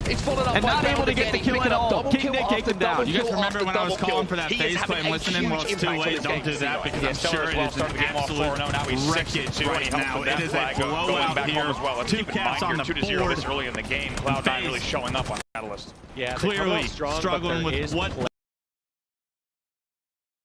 He's followed up and by not able to get the kill at all. King Nick takes him down. You guys remember when I was calling for that phase play and listening? Well, it's too late. Don't do that because I'm sure it is an absolute wreckage right now. It is a blowout here. Two caps on the board. This early in the game. Cloud9 really showing up on Catalyst. Yeah, clearly struggling with what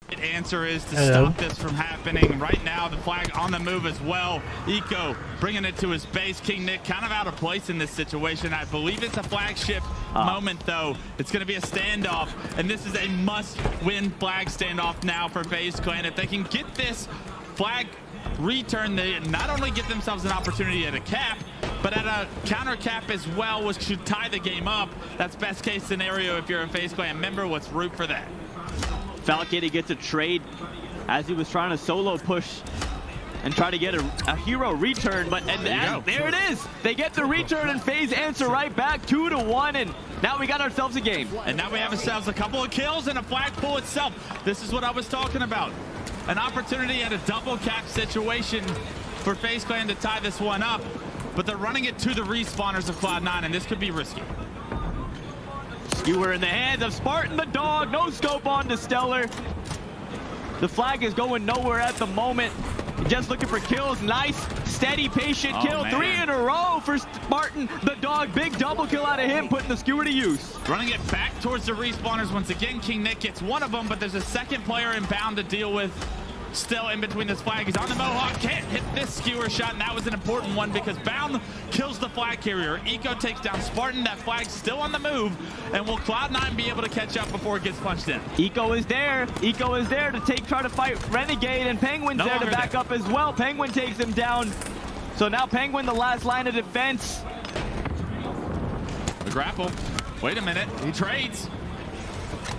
the answer is to stop this from happening. Right now, the flag on the move as well. Eco bringing it to his base. King Nick kind of out of place in this situation. I believe it's a flagship moment, though. It's going to be a standoff, and this is a must-win flag standoff now for FaZe Clan. If they can get this flag return, they not only get themselves an opportunity at a cap, but at a counter cap as well, which should tie the game up. That's best case scenario if you're a FaZe Clan member. Let's root for that. Falcade gets a trade as he was trying to solo push and try to get a hero return, but there it is. They get the return and FaZe answer right back 2-1, and now we got ourselves a game. And now we have ourselves a couple of kills and a flagpole itself. This is what I was talking about. An opportunity at a double cap situation for FaZe Clan to tie this one up, but they're running it to the respawners of Cloud9, and this could be risky. Skewer in the hands of Spartan the dog. No scope on to Stellar. The flag is going nowhere at the moment. Just looking for kills. Nice, steady, patient kill. Man. 3 in a row for Spartan the dog. Big double kill out of him, putting the skewer to use. Running it back towards the respawners once again. King Nick gets one of them, but there's a second player inbound to deal with. Still in between this flag. He's on the Mohawk. Can't hit this skewer shot, and that was an important one because Bound kills the flag carrier. Eco takes down Spartan. That flag's still on the move, and will Cloud9 be able to catch up before it gets punched in? Eco is there. Eco is there to try to fight Renegade, and Penguin's there to back up as well. Penguin takes him down. So now Penguin, the last line of defense. The grapple. Wait a minute. He trades.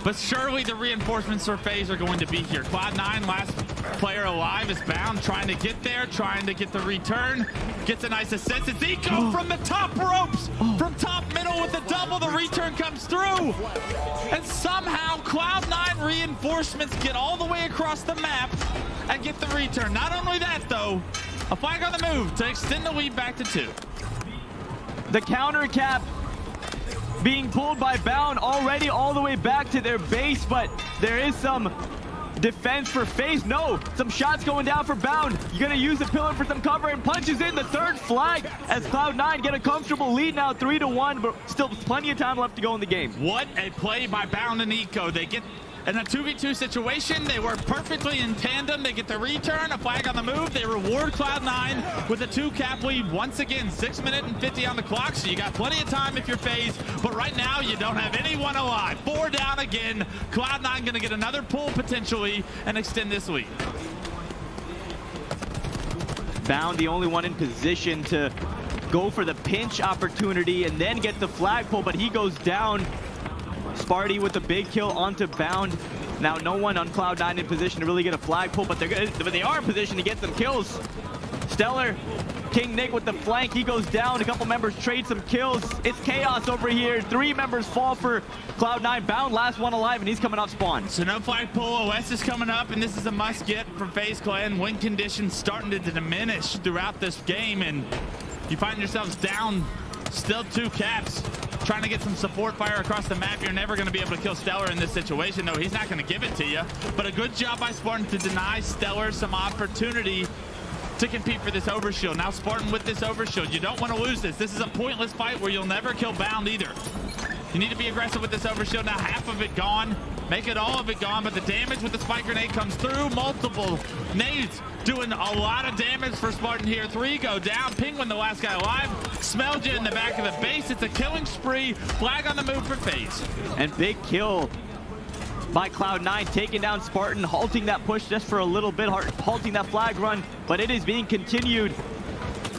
But surely the reinforcements for FaZe are going to be here. Cloud9, last player alive, is Bound, trying to get there, trying to get the return. Gets a nice assist. It's Eco from the top ropes, from top middle with the double. The return comes through. And somehow Cloud9 reinforcements get all the way across the map and get the return. Not only that, though, a flag on the move to extend the lead back to 2. The counter cap being pulled by Bound already all the way back to their base, but there is some defense for FaZe. No, some shots going down for Bound. You're gonna use the pillar for some cover and punches in the third flag as Cloud9 get a comfortable lead now 3-1, but still plenty of time left to go in the game. What a play by Bound and Eco. They get in a 2v2 situation. They work perfectly in tandem. They get the return, a flag on the move. They reward Cloud9 with a 2-cap lead. Once again, 6 minutes and 50 on the clock, so you got plenty of time if you're FaZe. But right now, you don't have anyone alive. 4 down again. Cloud9 gonna get another pull potentially and extend this lead. Bound the only one in position to go for the pinch opportunity and then get the flagpole, but he goes down. Sparty with a big kill onto Bound. Now no one on Cloud9 in position to really get a flagpole, but they are in position to get some kills. Stellar, King Nick with the flank, he goes down. A couple members trade some kills. It's chaos over here. 3 members fall for Cloud9. Bound last one alive, and he's coming off spawn. So no flagpole. OS is coming up, and this is a must get from FaZe Clan. Win conditions starting to diminish throughout this game, and you find yourselves down still 2 caps. Trying to get some support fire across the map. You're never going to be able to kill Stellar in this situation. No, he's not going to give it to you. But a good job by Spartan to deny Stellar some opportunity to compete for this overshield. Now Spartan with this overshield. You don't want to lose this. This is a pointless fight where you'll never kill Bound either. You need to be aggressive with this overshield. Now half of it gone. Make it all of it gone, but the damage with the spike grenade comes through. Multiple nades doing a lot of damage for Spartan here. 3 go down. Penguin, the last guy alive. Smelled you in the back of the base. It's a killing spree. Flag on the move for FaZe. And big kill by Cloud9, taking down Spartan, halting that push just for a little bit, halting that flag run, but it is being continued.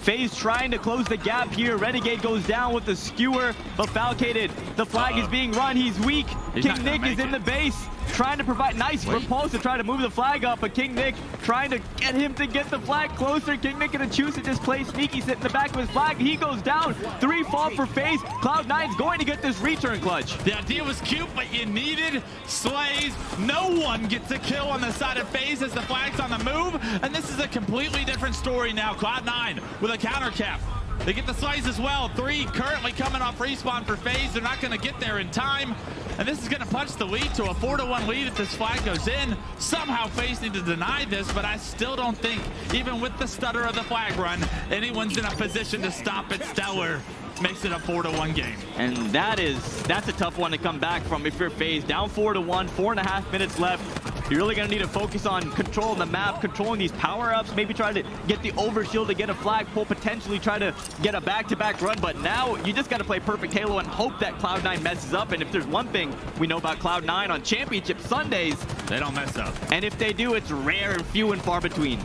FaZe trying to close the gap here. Renegade goes down with the skewer, but Falcated, the flag is being run. He's weak. King Nick is in the base, trying to provide nice repulse to try to move the flag up, but King Nick trying to get him to get the flag closer. King Nick gonna choose to just play sneaky, sit in the back of his flag. He goes down. 3 fall for FaZe. Cloud9's going to get this return clutch. The idea was cute, but you needed slays. No one gets a kill on the side of FaZe as the flag's on the move, and this is a completely different story now. Cloud9 with a counter cap. They get the slice as well. 3 currently coming off respawn for FaZe. They're not going to get there in time. And this is going to punch the lead to a 4-1 lead if this flag goes in. Somehow FaZe need to deny this, but I still don't think, even with the stutter of the flag run, anyone's in a position to stop it. Stellar makes it a 4-1 game. And that's a tough one to come back from if you're FaZe. Down 4-1, 4.5 minutes left. You're really going to need to focus on controlling the map, controlling these power-ups, maybe try to get the overshield to get a flag pull, potentially try to get a back-to-back run. But now you just got to play perfect Halo and hope that Cloud9 messes up. And if there's one thing we know about Cloud9 on Championship Sundays, they don't mess up. And if they do, it's rare and few and far between.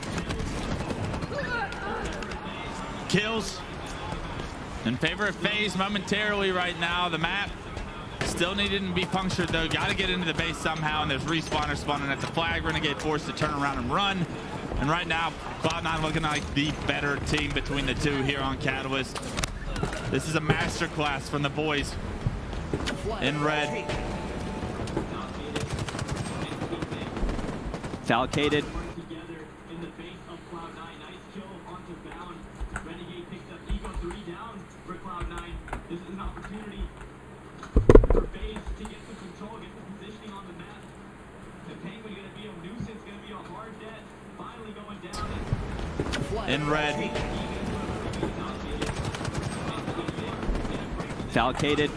Kills in favor of FaZe momentarily right now. The map still needed to be punctured though. Got to get into the base somehow, and there's respawners spawning at the flag. Renegade forced to turn around and run. And right now, Cloud9 looking like the better team between the two here on Catalyst. This is a masterclass from the boys in red. Falcated. This is an opportunity for FaZe to get some control, get some positioning on the map. The Penguin going to be a nuisance, going to be a hard death. Finally going down. In red. Falcated.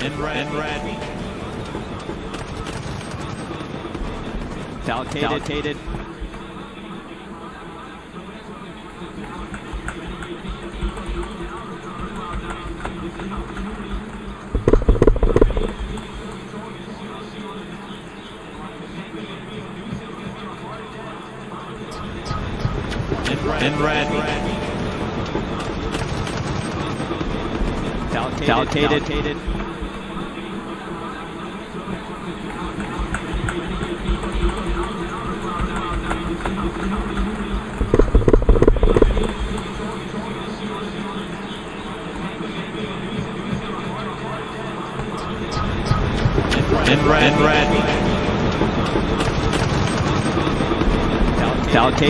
In red. Falcated. In red. Falcated. In red. Falcated.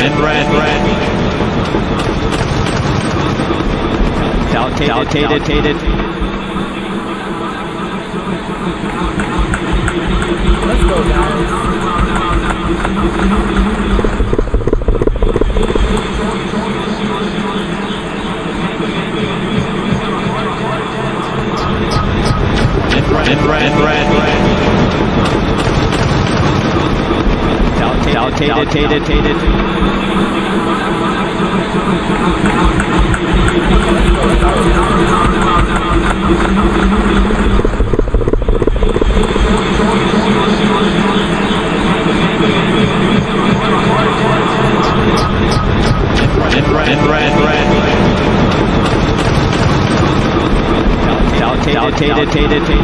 In red. Falcated. Let's go, guys. In red. Falcated.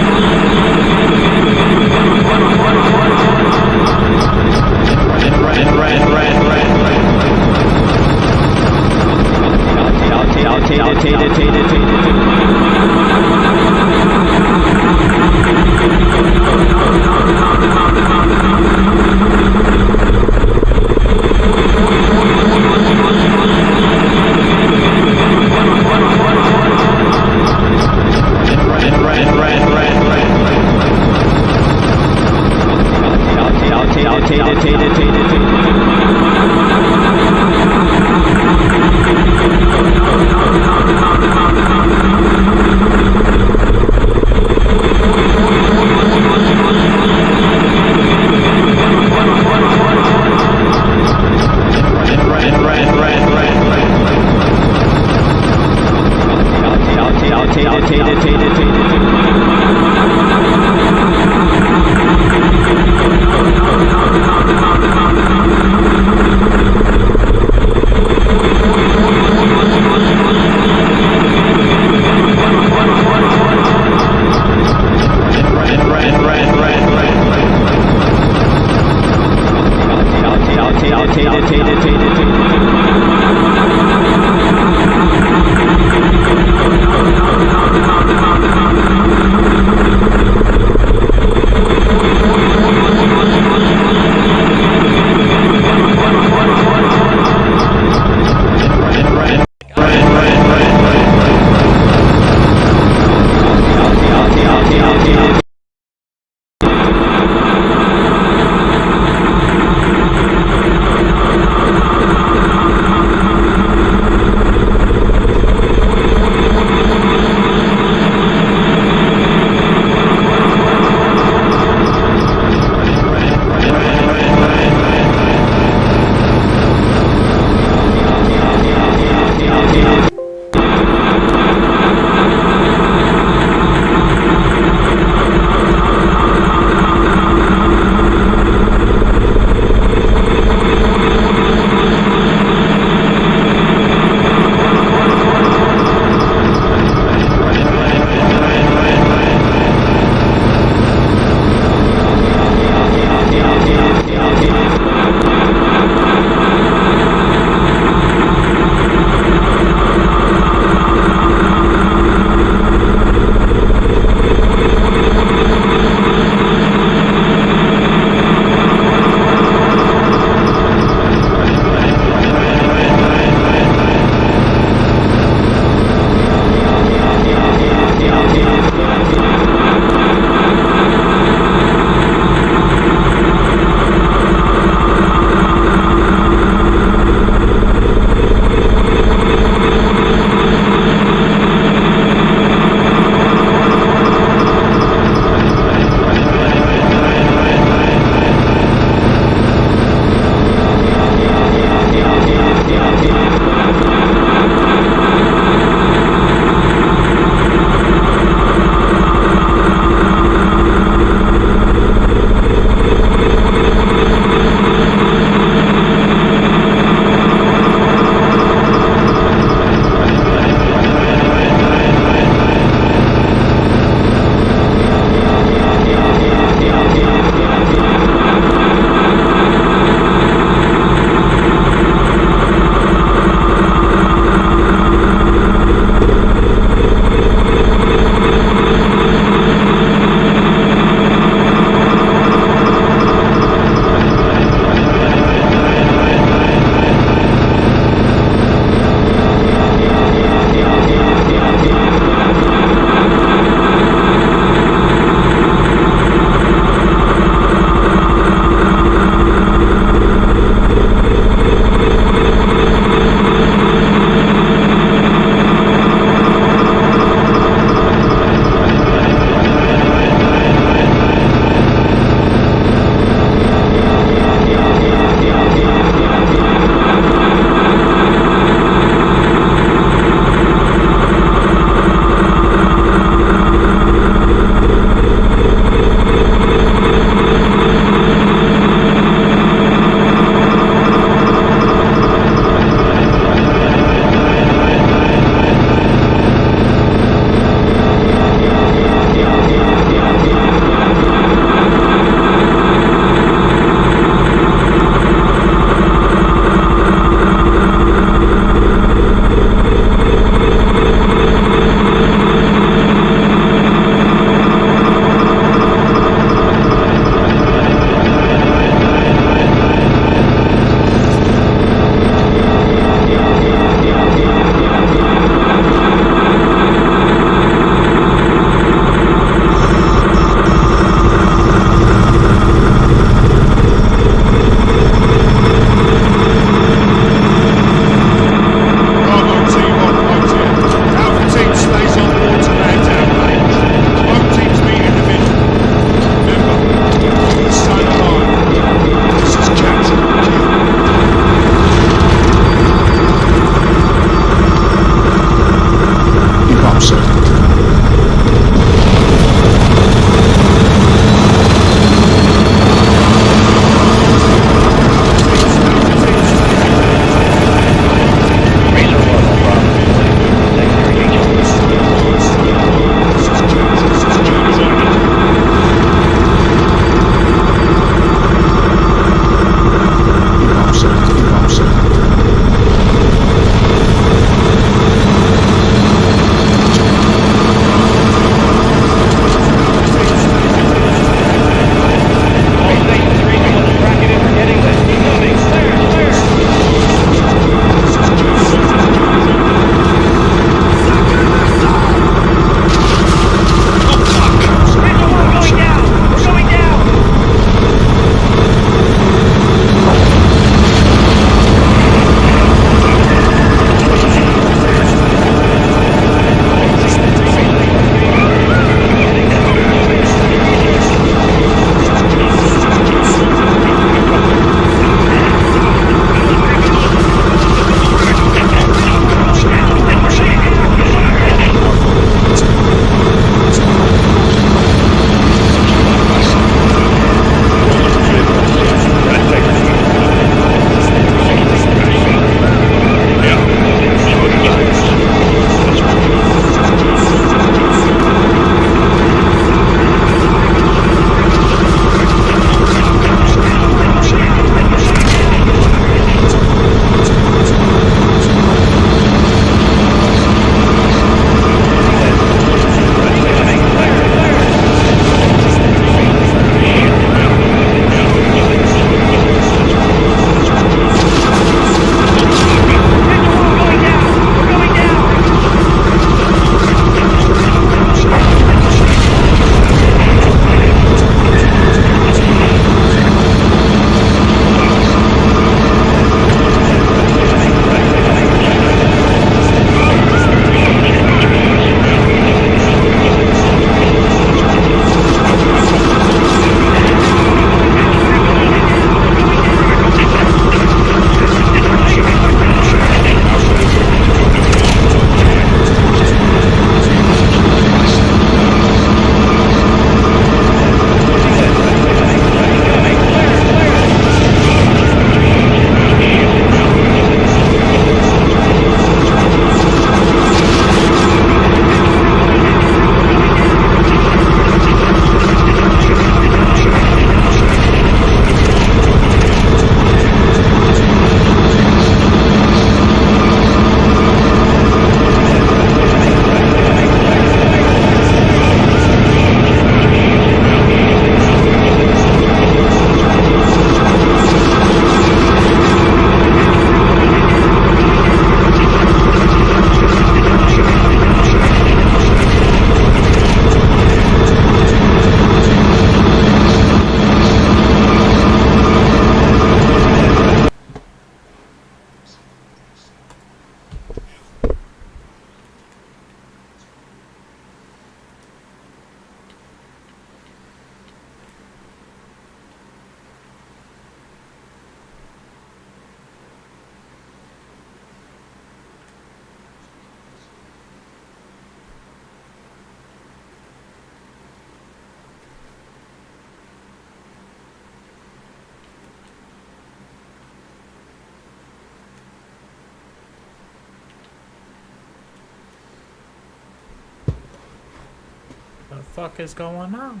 fuck is going on?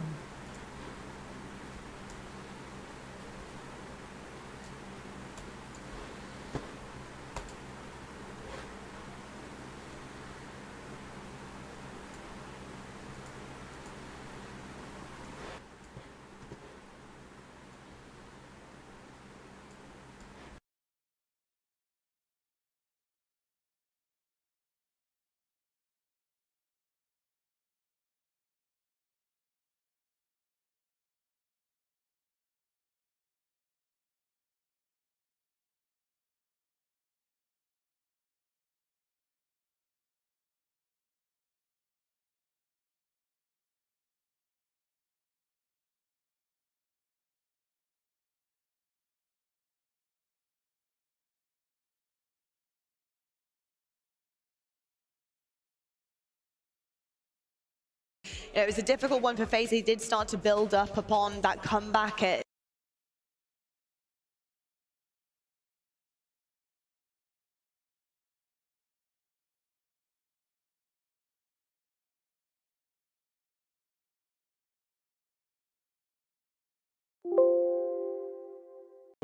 It was a difficult one for FaZe. He did start to build up upon that comeback at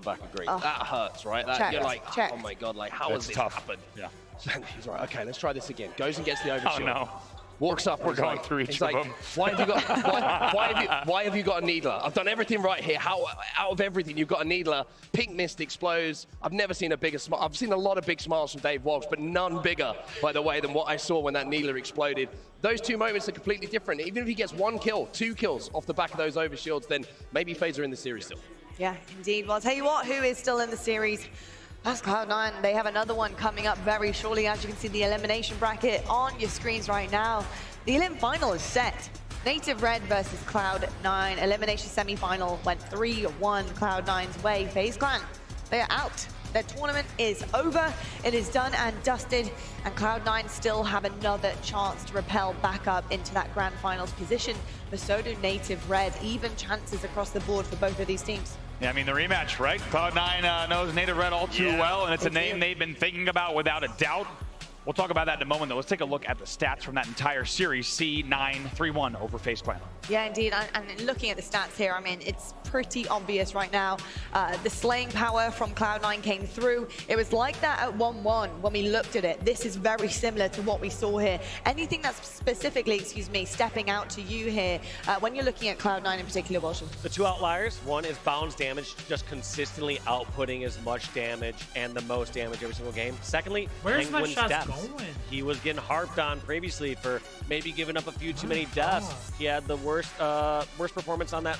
back agree. Oh. That hurts, right? That, Check. you're like, Check. oh my god, like how has It's this tough. happened? Yeah. He's right. Okay, let's try this again. Goes and gets the Oh overshield. no. Walks up. We're he's going like, through each he's of like, them. Why have you got? Why have you got a needler? I've done everything right here. How out of everything you've got a needler? Pink mist explodes. I've never seen a bigger smile. I've seen a lot of big smiles from Dave Walsh, but none bigger, by the way, than what I saw when that needler exploded. Those two moments are completely different. Even if he gets 1 kill, 2 kills off the back of those overshields, then maybe FaZe are in the series still. Yeah, indeed. Well, I'll tell you what, who is still in the series? That's Cloud9. They have another one coming up very shortly. As you can see, the elimination bracket on your screens right now. The Elim final is set. Native Red versus Cloud9. Elimination semi-final went 3-1 Cloud9's way. FaZe Clan, they are out. Their tournament is over. It is done and dusted. And Cloud9 still have another chance to rappel back up into that grand finals position. But so do Native Red. Even chances across the board for both of these teams. Yeah, I mean, the rematch, right? Cloud9 knows Native Red all too well, and it's a name they've been thinking about without a doubt. We'll talk about that in a moment, though. Let's take a look at the stats from that entire series. C9 3-1 over FaZe Clan. Yeah, indeed. And looking at the stats here, I mean, it's pretty obvious right now. The slaying power from Cloud9 came through. It was like that at 1-1 when we looked at it. This is very similar to what we saw here. Anything that's specifically, stepping out to you here when you're looking at Cloud9 in particular, Walsh? The two outliers, one is Bounds damage, just consistently outputting as much damage and the most damage every single game. Secondly, Where's my Penguin's shots depth. going? He was getting harped on previously for maybe giving up a few too many deaths. He had the worst performance on that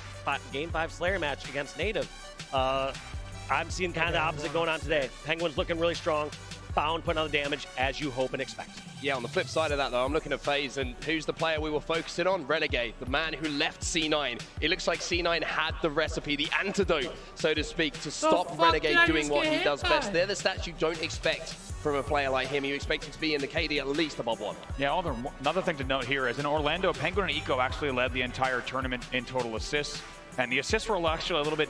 Game 5 Slayer match against Native. I'm seeing kind of the opposite going on today. Penguin's looking really strong. Bound putting on the damage as you hope and expect. Yeah, on the flip side of that, though, I'm looking at FaZe, and who's the player we were focusing on? Renegade, the man who left C9. It looks like C9 had the recipe, the antidote, so to speak, to stop Renegade doing what he does best. They're the stats you don't expect from a player like him. You expect him to be in the KD at least above 1. Yeah, another thing to note here is in Orlando, Penguin and Eco actually led the entire tournament in total assists. And the assists were actually a little bit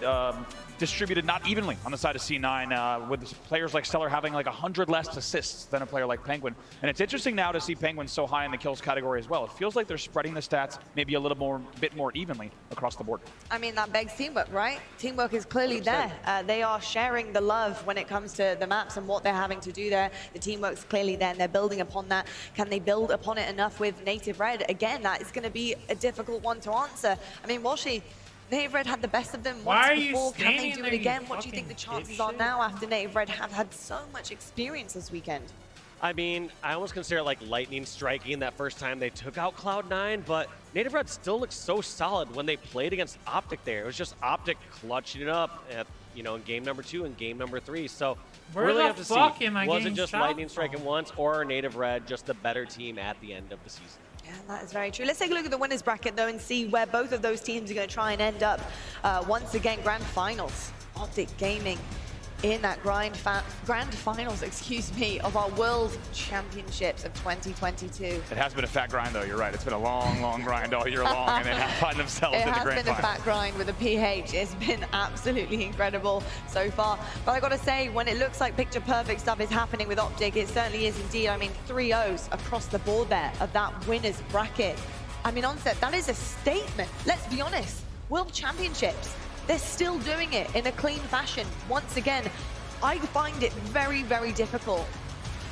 distributed not evenly on the side of C9, with players like Stellar having like 100 less assists than a player like Penguin. And it's interesting now to see Penguin so high in the kills category as well. It feels like they're spreading the stats maybe a little bit more evenly across the board. I mean, that begs teamwork, right? Teamwork is clearly there. They are sharing the love when it comes to the maps and what they're having to do there. The teamwork's clearly there, and they're building upon that. Can they build upon it enough with Native Red? Again, that is going to be a difficult one to answer. I mean, Walshy, Native Red had the best of them once before. Can they do it again? What do you think the chances are now after Native Red have had so much experience this weekend? I mean, I almost consider it like lightning striking that first time they took out Cloud9, but Native Red still looks so solid when they played against Optic there. It was just Optic clutching it up at, in game number 2 and game number 3. So really have to see, was it just lightning striking once, or Native Red just the better team at the end of the season? Yeah, that is very true. Let's take a look at the winners bracket, though, and see where both of those teams are going to try and end up. Once again, grand finals. Optic Gaming in that grand finals, of our World Championships of 2022. It has been a fat grind, though. You're right. It's been a long, long grind all year long, and they have find themselves in the grand final. It has been a fat grind with a PH. It's been absolutely incredible so far. But I got to say, when it looks like picture-perfect stuff is happening with Optic, it certainly is indeed. I mean, 3 O's across the board there of that winners bracket. I mean, Onset, that is a statement. Let's be honest. World Championships, they're still doing it in a clean fashion. Once again, I find it very, very difficult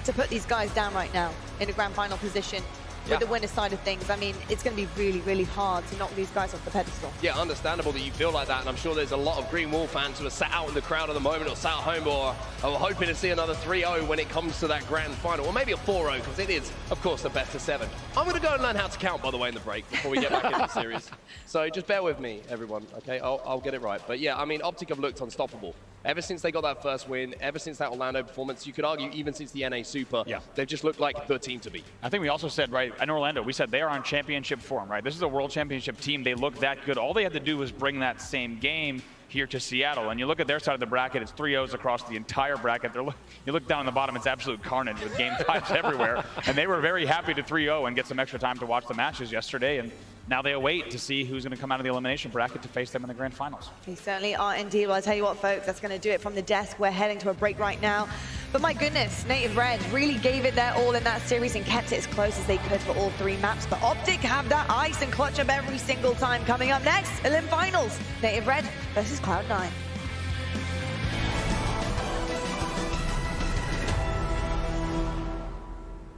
to put these guys down right now in a grand final position. With the winner side of things, I mean, it's going to be really, really hard to knock these guys off the pedestal. Yeah, understandable that you feel like that, and I'm sure there's a lot of Green Wall fans who are sat out in the crowd at the moment, or sat at home, or are hoping to see another 3-0 when it comes to that grand final, or maybe a 4-0, because it is, of course, the best of 7. I'm going to go and learn how to count, by the way, in the break, before we get back into the series. So just bear with me, everyone, okay? I'll get it right. But yeah, I mean, Optic have looked unstoppable. Ever since they got that first win, ever since that Orlando performance, you could argue even since the NA Super, they've just looked like the team to beat. I think we also said, right, in Orlando, we said they are on championship form, right? This is a world championship team. They look that good. All they had to do was bring that same game here to Seattle. And you look at their side of the bracket, it's 3-0s across the entire bracket. You look down the bottom, it's absolute carnage with game 5s everywhere. And they were very happy to 3-0 and get some extra time to watch the matches yesterday. And now they await to see who's going to come out of the elimination bracket to face them in the grand finals. They certainly are indeed. Well, I'll tell you what, folks, that's going to do it from the desk. We're heading to a break right now. But my goodness, Native Red really gave it their all in that series and kept it as close as they could for all 3 maps. But Optic have that ice and clutch up every single time. Coming up next, Elim Finals, Native Red versus Cloud9.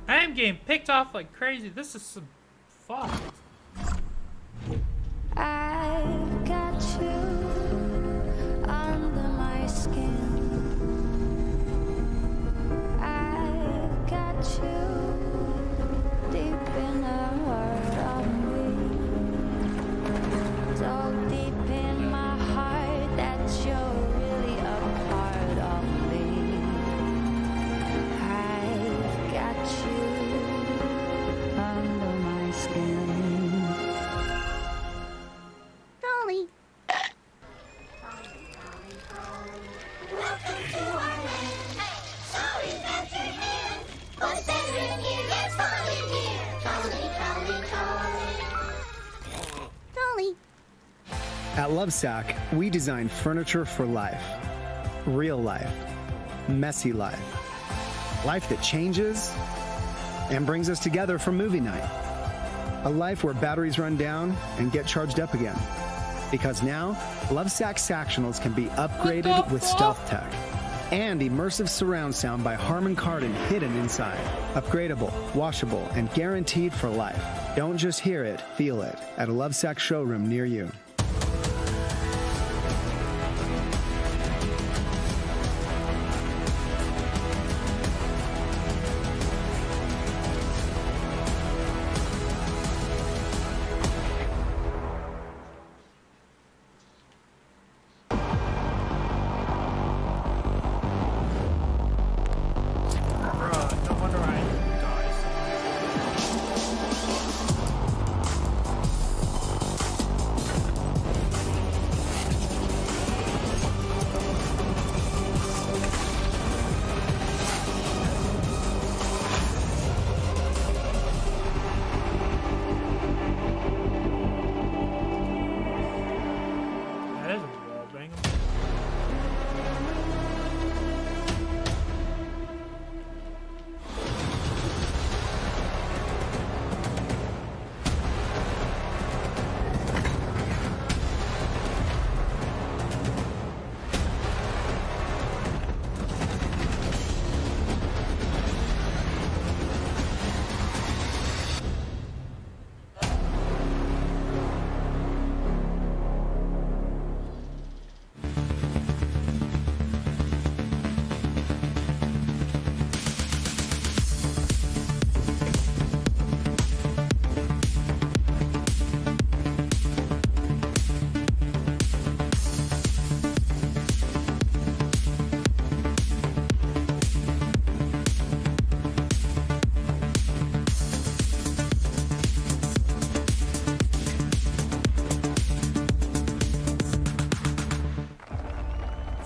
I am getting picked off like crazy. This is some fun. I've got you under my skin. I've got you deep in the heart of me. So deep in my heart that you're really a part of me. I've got you under my skin. At Lovesac, we design furniture for life. Real life. Messy life. Life that changes and brings us together for movie night. A life where batteries run down and get charged up again. Because now, Lovesac Sactionals can be upgraded with stealth tech and immersive surround sound by Harman Kardon hidden inside. Upgradable, washable, and guaranteed for life. Don't just hear it, feel it at a Lovesac showroom near you.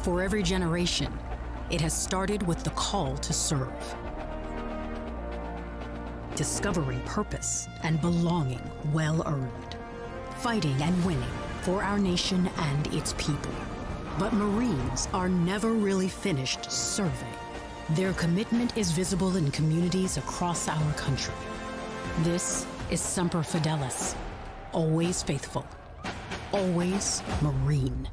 For every generation, it has started with the call to serve. Discovering purpose and belonging well earned. Fighting and winning for our nation and its people. But Marines are never really finished serving. Their commitment is visible in communities across our country. This is Semper Fidelis. Always faithful. Always Marine.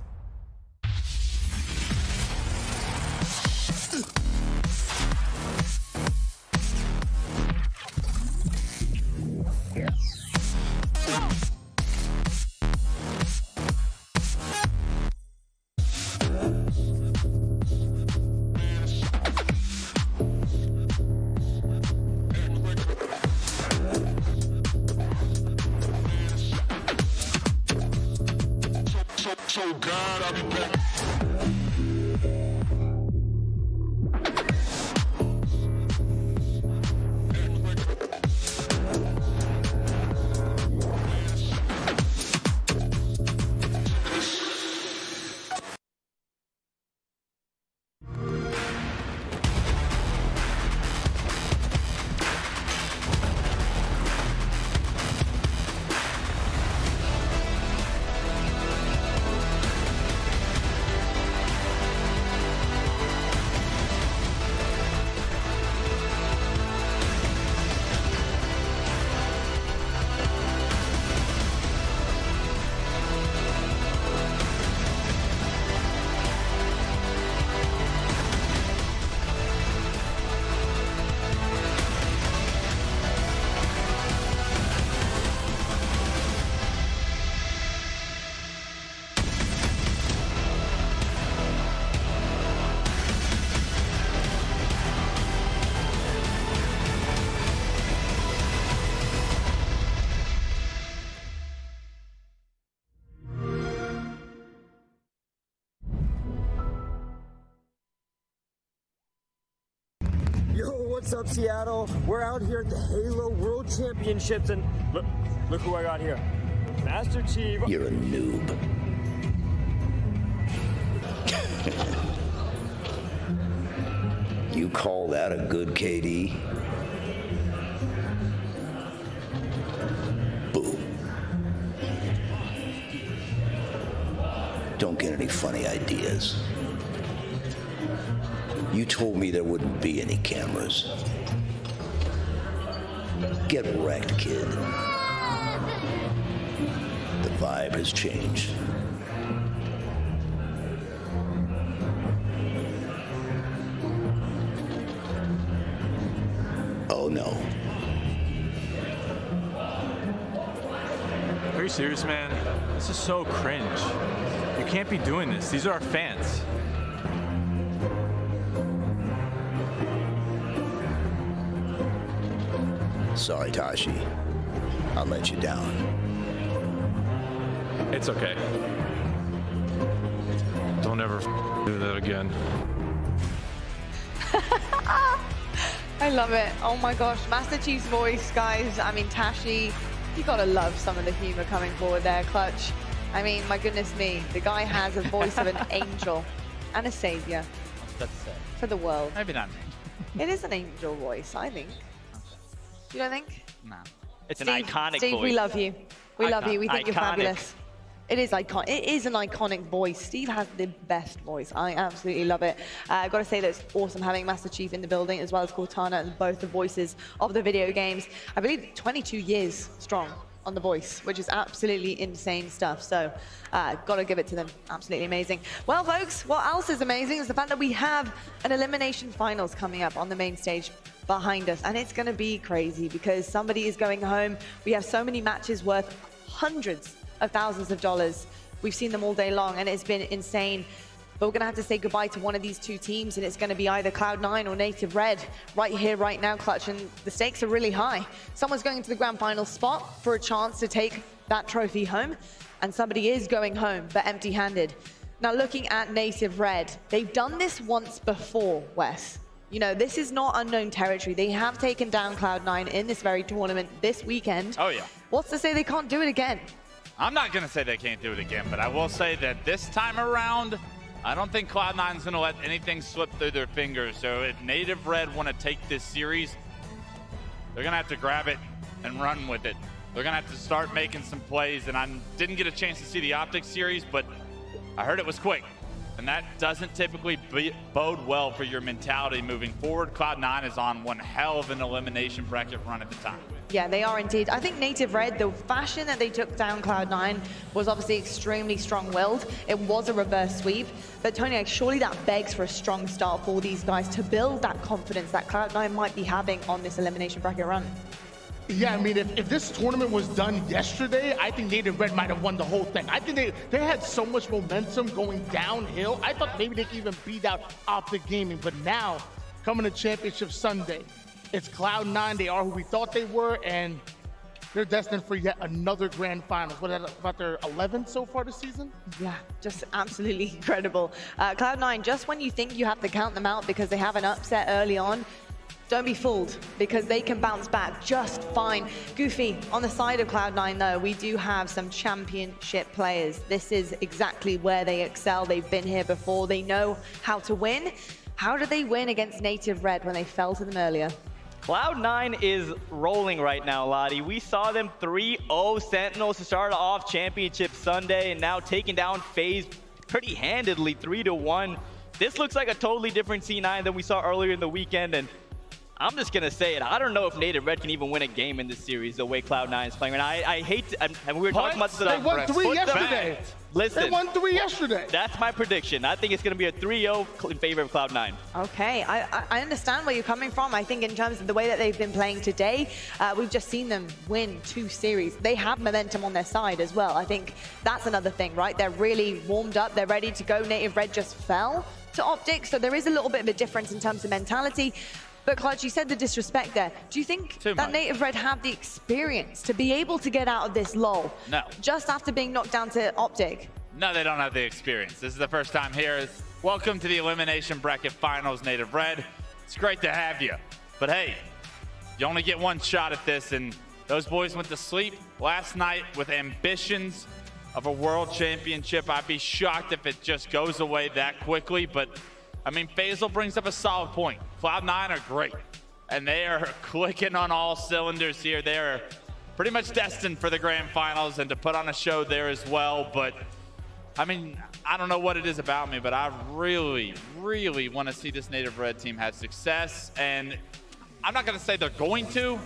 So God, I'll be back. Yo, what's up, Seattle? We're out here at the Halo World Championships, and look who I got here. Master Chief. You're a noob. You call that a good KD? Boo. Don't get any funny ideas. You told me there wouldn't be any cameras. Get wrecked, kid. The vibe has changed. Oh no. Are you serious, man? This is so cringe. You can't be doing this. These are our fans. Sorry, Tashi. I'll let you down. It's okay. Don't ever do that again. I love it. Oh my gosh. Master Chief's voice, guys. I mean, Tashi, you gotta love some of the humor coming forward there, Clutch. I mean, my goodness me. The guy has a voice of an angel and a savior for the world. Maybe not. It is an angel voice, I think. You don't think? No. It's Steve, an iconic Steve, voice. we love you. We love you. We think you're Iconic. fabulous. It is iconic. It is an iconic voice. Steve has the best voice. I absolutely love it. I've got to say that it's awesome having Master Chief in the building as well as Cortana and both the voices of the video games. I believe 22 years strong on the voice, which is absolutely insane stuff. So, got to give it to them. Absolutely amazing. Well, folks, what else is amazing is the fact that we have an elimination finals coming up on the main stage behind us, and it's going to be crazy because somebody is going home. We have so many matches worth hundreds of thousands of dollars. We've seen them all day long, and it's been insane. But we're going to have to say goodbye to one of these two teams, and it's going to be either Cloud9 or Native Red right here, right now, Clutch, and the stakes are really high. Someone's going to the grand final spot for a chance to take that trophy home, and somebody is going home, but empty-handed. Now, looking at Native Red, they've done this once before, Wes. You know, this is not unknown territory. They have taken down Cloud9 in this very tournament this weekend. Oh, yeah. What's to say they can't do it again? I'm not going to say they can't do it again, but I will say that this time around, I don't think Cloud9's going to let anything slip through their fingers. So if Native Red want to take this series, they're going to have to grab it and run with it. They're going to have to start making some plays. And I didn't get a chance to see the Optic series, but I heard it was quick. And that doesn't typically bode well for your mentality moving forward. Cloud9 is on one hell of an elimination bracket run at the time. Yeah, they are indeed. I think Native Red, the fashion that they took down Cloud9 was obviously extremely strong-willed. It was a reverse sweep. But Tony, surely that begs for a strong start for these guys to build that confidence that Cloud9 might be having on this elimination bracket run. Yeah, I mean, if this tournament was done yesterday, I think Native Red might have won the whole thing. I think they had so much momentum going downhill. I thought maybe they could even beat out Optic Gaming, but now, coming to Championship Sunday, it's Cloud9. They are who we thought they were, and they're destined for yet another grand finals. What, about their 11th so far this season? Yeah, just absolutely incredible. Cloud9, just when you think you have to count them out because they have an upset early on, don't be fooled, because they can bounce back just fine. Goofy, on the side of Cloud9 though, we do have some championship players. This is exactly where they excel. They've been here before. They know how to win. How did they win against Native Red when they fell to them earlier? Cloud9 is rolling right now, Lottie. We saw them 3-0 Sentinels to start off Championship Sunday, and now taking down FaZe pretty handedly, 3-1. This looks like a totally different C9 than we saw earlier in the weekend, and I'm just going to say it. I don't know if Native Red can even win a game in this series the way Cloud9 is playing. And I hate to, and we were talking about this. They won 3 yesterday. Listen, they won 3 yesterday. That's my prediction. I think it's going to be a 3-0 in favor of Cloud9. Okay, I understand where you're coming from. I think in terms of the way that they've been playing today, we've just seen them win 2 series. They have momentum on their side as well. I think that's another thing, right? They're really warmed up. They're ready to go. Native Red just fell to Optic, so there is a little bit of a difference in terms of mentality. But Clutch, you said the disrespect there. Do you think that Native Red have the experience to be able to get out of this lull? No. Just after being knocked down to Optic? No, they don't have the experience. This is the first time here. Welcome to the Elimination Bracket Finals, Native Red. It's great to have you. But hey, you only get one shot at this, and those boys went to sleep last night with ambitions of a world championship. I'd be shocked if it just goes away that quickly, but I mean, Faisal brings up a solid point. Cloud9 are great, and they are clicking on all cylinders here. They are pretty much destined for the grand finals and to put on a show there as well. But, I mean, I don't know what it is about me, but I really, really want to see this Native Red team have success. And I'm not going to say they're going to,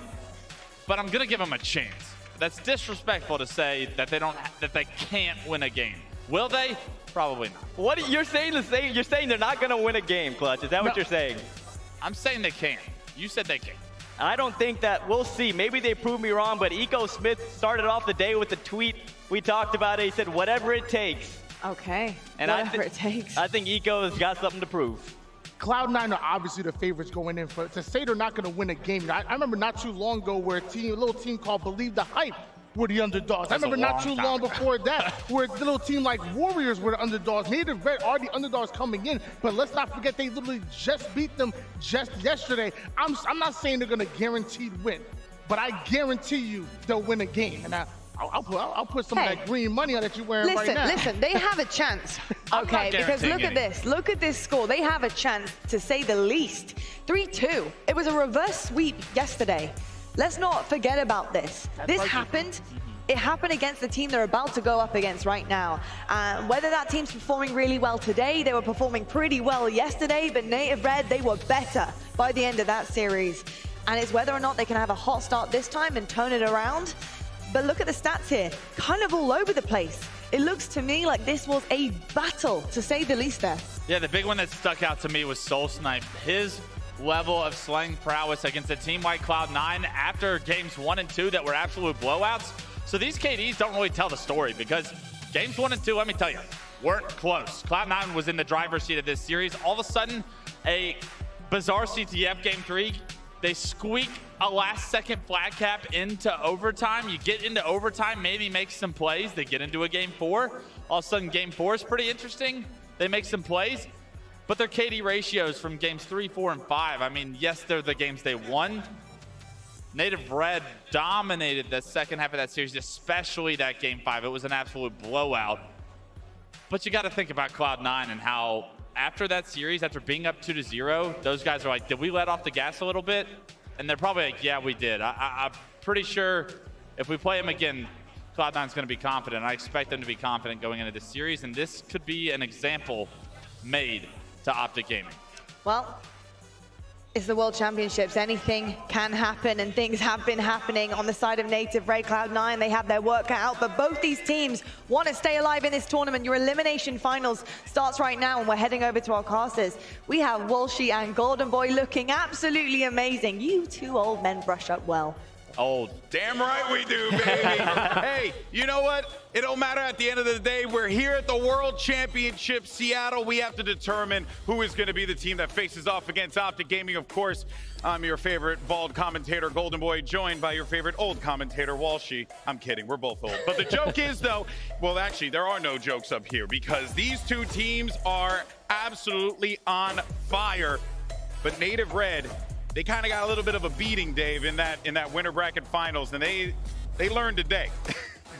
but I'm going to give them a chance. That's disrespectful to say that they can't win a game. Will they? Probably not. What you're saying? You're saying they're not going to win a game, Clutch. Is that what you're saying? I'm saying they can. You said they can. I don't think that. We'll see. Maybe they prove me wrong, but Eco Smith started off the day with a tweet. We talked about it. He said, whatever it takes. Okay. And whatever it takes. I think Eco has got something to prove. Cloud9 are obviously the favorites going in. To say they're not going to win a game, I remember not too long ago where a little team called Believe the Hype were the underdogs. I remember not too long before that, where a little team like Warriors were the underdogs. Native Red are the underdogs coming in, but let's not forget they literally just beat them just yesterday. I'm not saying they're gonna guaranteed win, but I guarantee you they'll win a game. And I'll put some of that green money on that you're wearing right now. Listen, they have a chance, okay? Because look at this score. They have a chance, to say the least. 3-2. It was a reverse sweep yesterday. Let's not forget about this. This happened. It happened against the team they're about to go up against right now. Whether that team's performing really well today, they were performing pretty well yesterday, but Native Red, they were better by the end of that series. And it's whether or not they can have a hot start this time and turn it around. But look at the stats here, kind of all over the place. It looks to me like this was a battle, to say the least there. Yeah, the big one that stuck out to me was Soul Snipe. His level of slaying prowess against a team like Cloud9 after games 1 and 2 that were absolute blowouts. So these KDs don't really tell the story, because games 1 and 2, let me tell you, weren't close. Cloud9 was in the driver's seat of this series. All of a sudden, a bizarre CTF game 3, they squeak a last-second flag cap into overtime. You get into overtime, maybe make some plays. They get into a game 4. All of a sudden, game 4 is pretty interesting. They make some plays. But their KD ratios from games 3, 4, and 5, I mean, yes, they're the games they won. Native Red dominated the second half of that series, especially that game 5. It was an absolute blowout. But you got to think about Cloud9 and how after that series, after being up 2-0, those guys are like, did we let off the gas a little bit? And they're probably like, yeah, we did. I'm pretty sure if we play them again, Cloud9's going to be confident. I expect them to be confident going into this series, and this could be an example made to Optic Gaming. Well, It's the World Championships. Anything can happen, and things have been happening on the side of Native Red. Cloud9, they have their work cut out, but both these teams want to stay alive in this tournament. Your elimination finals starts right now, and we're heading over to our casters. We have Walshy and Golden Boy looking absolutely amazing. You two old men brush up well. Oh, damn right we do, baby. Hey, you know what? It don't matter at the end of the day. We're here at the World Championship Seattle. We have to determine who is going to be the team that faces off against Optic Gaming. Of course, I'm your favorite bald commentator, Golden Boy, joined by your favorite old commentator, Walshy. I'm kidding. We're both old. But the joke is, though, well, actually, there are no jokes up here because these two teams are absolutely on fire. But Native Red, they kind of got a little bit of a beating, Dave, in that winter bracket finals, and they learned today.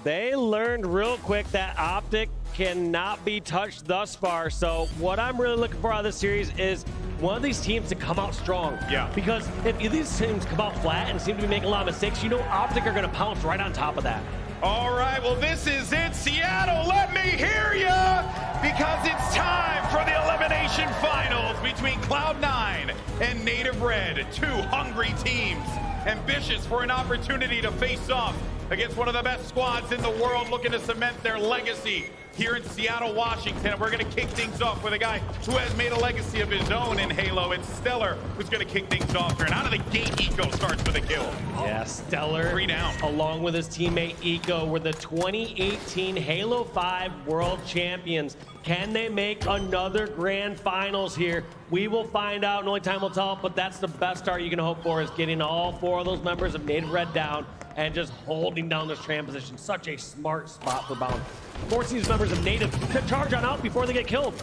They learned real quick that Optic cannot be touched thus far. So what I'm really looking for out of this series is one of these teams to come out strong. Yeah. Because if these teams come out flat and seem to be making a lot of mistakes, you know Optic are going to pounce right on top of that. All right, well, this is it, Seattle. Let me hear ya, because it's time for the elimination finals between Cloud9 and Native Red. Two hungry teams, ambitious for an opportunity to face off against one of the best squads in the world, looking to cement their legacy here in Seattle, Washington. And we're going to kick things off with a guy who has made a legacy of his own in Halo. It's Stellar who's going to kick things off here. And out of the gate, Eco starts with a kill. Yeah, Stellar, 3 down. Along with his teammate Eco, were the 2018 Halo 5 World Champions. Can they make another grand finals here? We will find out, and only time will tell, but that's the best start you can hope for, is getting all 4 of those members of Native Red down and just holding down this tram position. Such a smart spot for Bound. Forcing these members of Native to charge on out before they get killed.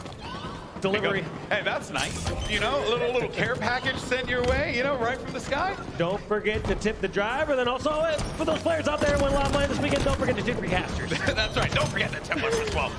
Delivery. Hey, that's nice. You know, a little care package sent your way, you know, right from the sky. Don't forget to tip the driver. Then also, for those players out there who win a lot of money this weekend, don't forget to tip your casters. That's right. Don't forget to tip us as well.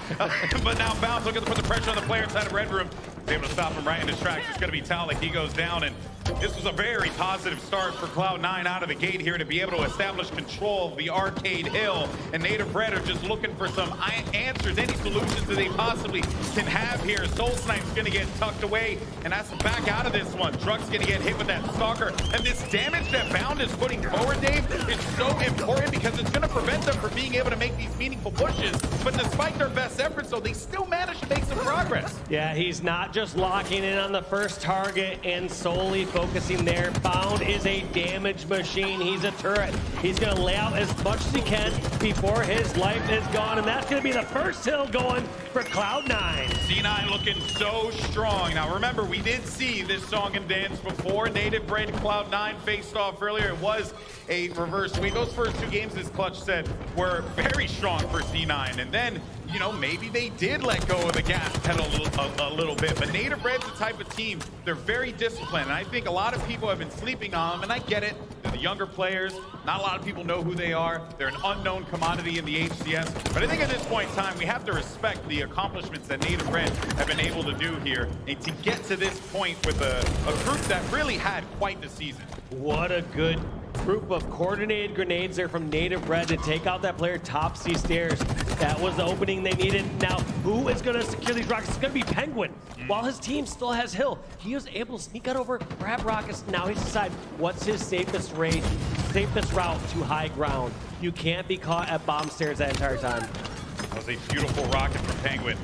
But now Bounce looking to put the pressure on the player inside of Red Room. Able to stop him right in his tracks. It's going to be Talik. He goes down, and this was a very positive start for Cloud9 out of the gate here to be able to establish control of the Arcade Hill. And Native Red are just looking for some answers, any solutions that they possibly can have here. Soul Snipe's going to get tucked away and has to back out of this one. Druck's going to get hit with that Stalker. And this damage that Bound is putting forward, Dave, is so important because it's going to prevent them from being able to make these meaningful pushes. But despite their best efforts, though, they still manage to make some progress. Yeah, he's not just locking in on the first target and solely focusing there. Bound is a damage machine. He's a turret. He's going to lay out as much as he can before his life is gone, and that's going to be the first hill going for Cloud9. C9 looking so strong. Now remember, we did see this song and dance before. Native Red and Cloud9 faced off earlier. It was a reverse sweep. Those first 2 games, as Clutch said, were very strong for C9, and then you know, maybe they did let go of the gas pedal a little bit, but Native Red's the type of team, they're very disciplined, and I think a lot of people have been sleeping on them, and I get it. They're the younger players. Not a lot of people know who they are. They're an unknown commodity in the HCS, but I think at this point in time, we have to respect the accomplishments that Native Red have been able to do here, and to get to this point with a group that really had quite the season. What a good group of coordinated grenades there from Native Red to take out that player top C stairs. That was the opening they needed. Now, who is going to secure these rockets? It's going to be Penguin. While his team still has Hill, he was able to sneak out over, grab rockets. Now he's decided what's his safest route to high ground. You can't be caught at bomb stairs that entire time. That was a beautiful rocket from Penguin.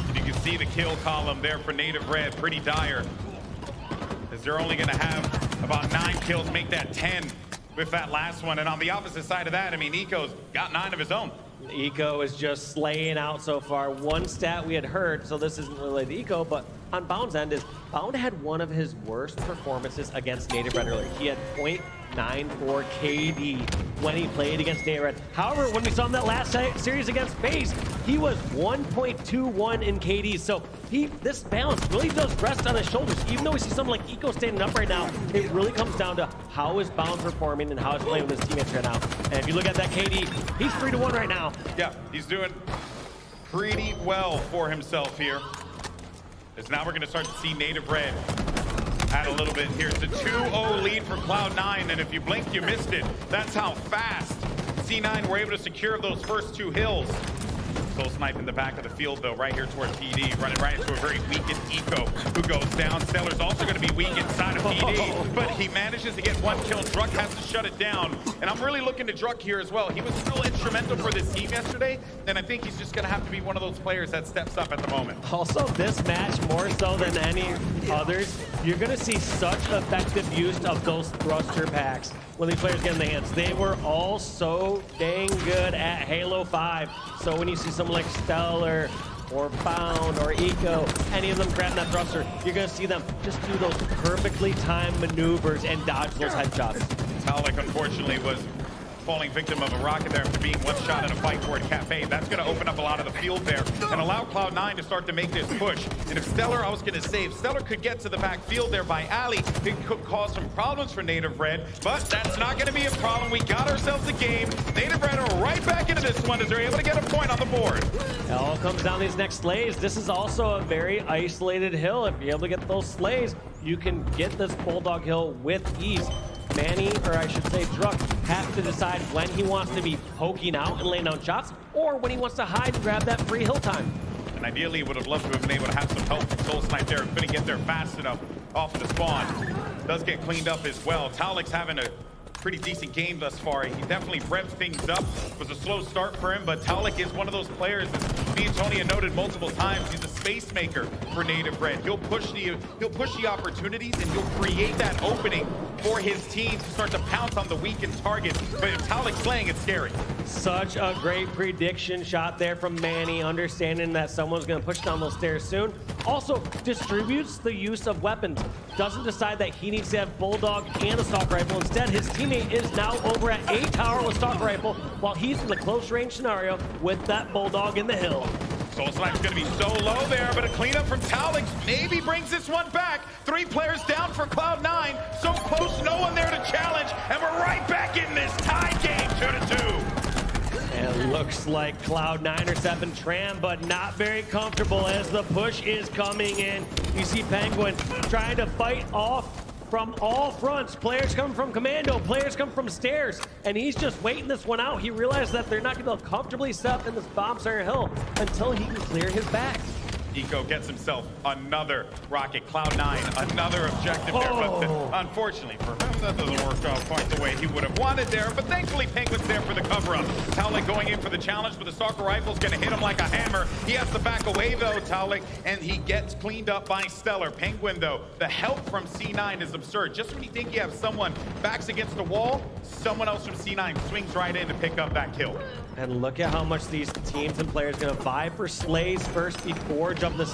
And you can see the kill column there for Native Red, pretty dire, as they're only going to have about 9 kills, make that 10 with that last one. And on the opposite side of that, I mean, Eco's got 9 of his own. Eco is just slaying out so far. One stat we had heard, so this isn't related to Eco, but on Bound's end is Bound had one of his worst performances against Native Red earlier. He had 0.94 KD when he played against Native Red. However, when we saw him that last series against FaZe, he was 1.21 in KD. So this balance really does rest on his shoulders. Even though we see someone like Eco standing up right now, it really comes down to how is Bound performing and how he's playing with his teammates right now. And if you look at that KD, he's 3-1 right now. Yeah, he's doing pretty well for himself here. As now we're going to start to see Native Red add a little bit here. It's a 2-0 lead for Cloud9, and if you blinked, you missed it. That's how fast C9 were able to secure those first 2 hills. Soul Snipe in the back of the field, though, right here towards PD, running right into a very weakened Eco, who goes down. Stellar's also going to be weak inside of PD, but he manages to get one kill. Druck has to shut it down, and I'm really looking to Druck here as well. He was still instrumental for this team yesterday, and I think he's just going to have to be one of those players that steps up at the moment. Also, this match, more so than any others, you're going to see such effective use of those thruster packs when these players get in the hands. They were all so dang good at Halo 5. So when you see someone like Stellar or Bound or Eco, any of them grab that thruster, you're going to see them just do those perfectly timed maneuvers and dodge those headshots. Talik, unfortunately, was falling victim of a rocket there after being one shot in a fight toward Cafe. That's going to open up a lot of the field there and allow Cloud9 to start to make this push. And if Stellar, I was going to say, if Stellar could get to the back field there by Ali, it could cause some problems for Native Red, but that's not going to be a problem. We got ourselves a game. Native Red are right back into this one as they're able to get a point on the board. It all comes down these next slays. This is also a very isolated hill. If you're able to get those slays, you can get this Bulldog Hill with ease. Manny, or I should say Druck, has to decide when he wants to be poking out and laying down shots, or when he wants to hide and grab that free hill time. And ideally, would have loved to have been able to have some help from Soul Snipe there. Couldn't get there fast enough off of the spawn. Does get cleaned up as well. Talik's having a pretty decent game thus far. He definitely revved things up. It was a slow start for him, but Talik is one of those players, as me and Tony have noted multiple times, he's a space maker for Native Red. He'll push the opportunities, and he'll create that opening for his team to start to pounce on the weakened targets. But if Talik's playing, it's scary. Such a great prediction shot there from Manny, understanding that someone's going to push down those stairs soon. Also distributes the use of weapons. Doesn't decide that he needs to have Bulldog and a Stalker Rifle. Instead, his teammate is now over at A tower with Stalker Rifle, while he's in the close range scenario with that Bulldog in the hill. Soul Snipe's going to be so low there, but a cleanup from Talik maybe brings this one back. 3 players down for Cloud9. So close, no one there to challenge, and we're right back in this tie game, 2-2. It looks like Cloud9 are stepping tram, but not very comfortable as the push is coming in. You see Penguin trying to fight off from all fronts. Players come from commando, players come from stairs, and he's just waiting this one out. He realized that they're not going to be able to comfortably set up in this bomb center hill until he can clear his back. Eco gets himself another rocket. Cloud9, another objective there, but unfortunately for him, that doesn't work out quite the way he would have wanted there, but thankfully Penguin's there for the cover-up. Talik going in for the challenge, but the Stalker Rifle's going to hit him like a hammer. He has to back away, though, Talik, and he gets cleaned up by Stellar. Penguin, though, the help from C9 is absurd. Just when you think you have someone backs against the wall, someone else from C9 swings right in to pick up that kill. And look at how much these teams and players are going to vie for slays first before jumping this